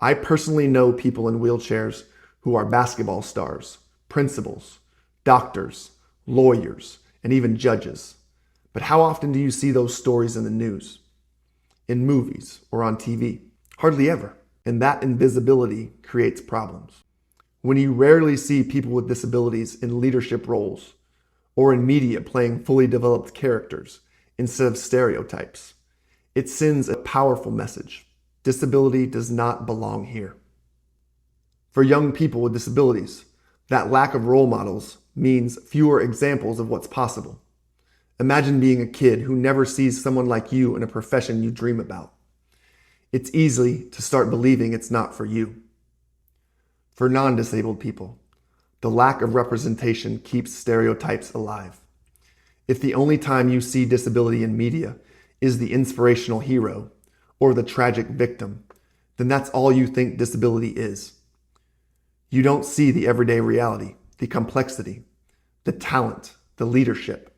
I personally know people in wheelchairs who are basketball stars, principals, doctors, lawyers, and even judges. But how often do you see those stories in the news, in movies, or on TV? Hardly ever. And that invisibility creates problems. When you rarely see people with disabilities in leadership roles or in media playing fully developed characters instead of stereotypes, it sends a powerful message. Disability does not belong here. For young people with disabilities, that lack of role models means fewer examples of what's possible. Imagine being a kid who never sees someone like you in a profession you dream about. It's easy to start believing it's not for you. For non-disabled people, the lack of representation keeps stereotypes alive. If the only time you see disability in media is the inspirational hero or the tragic victim, then that's all you think disability is. You don't see the everyday reality, the complexity, the talent, the leadership.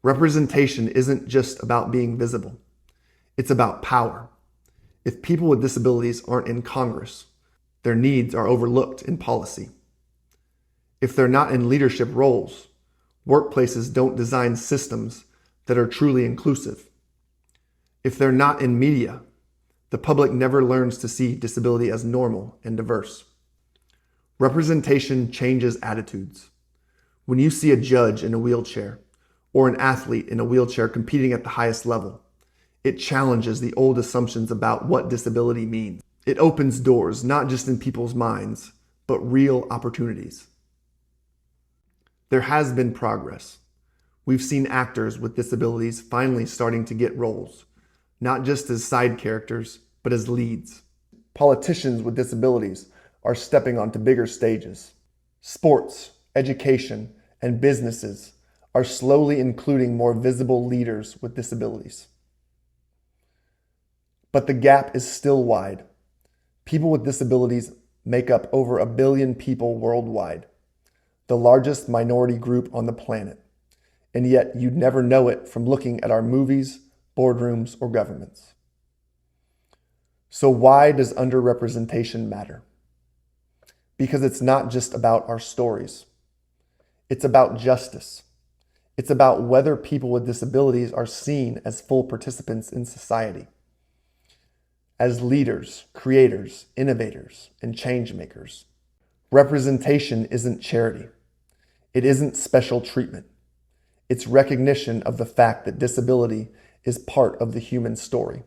Representation isn't just about being visible. It's about power. If people with disabilities aren't in Congress, their needs are overlooked in policy. If they're not in leadership roles, workplaces don't design systems that are truly inclusive. If they're not in media, the public never learns to see disability as normal and diverse. Representation changes attitudes. When you see a judge in a wheelchair or an athlete in a wheelchair competing at the highest level, it challenges the old assumptions about what disability means. It opens doors, not just in people's minds, but real opportunities. There has been progress. We've seen actors with disabilities finally starting to get roles, not just as side characters, but as leads. Politicians with disabilities are stepping onto bigger stages. Sports, education, and businesses are slowly including more visible leaders with disabilities. But the gap is still wide. People with disabilities make up over 1 billion people worldwide, the largest minority group on the planet. And yet you'd never know it from looking at our movies, boardrooms, or governments. So why does underrepresentation matter? Because it's not just about our stories. It's about justice. It's about whether people with disabilities are seen as full participants in society, as leaders, creators, innovators, and change makers. Representation isn't charity. It isn't special treatment. It's recognition of the fact that disability is part of the human story.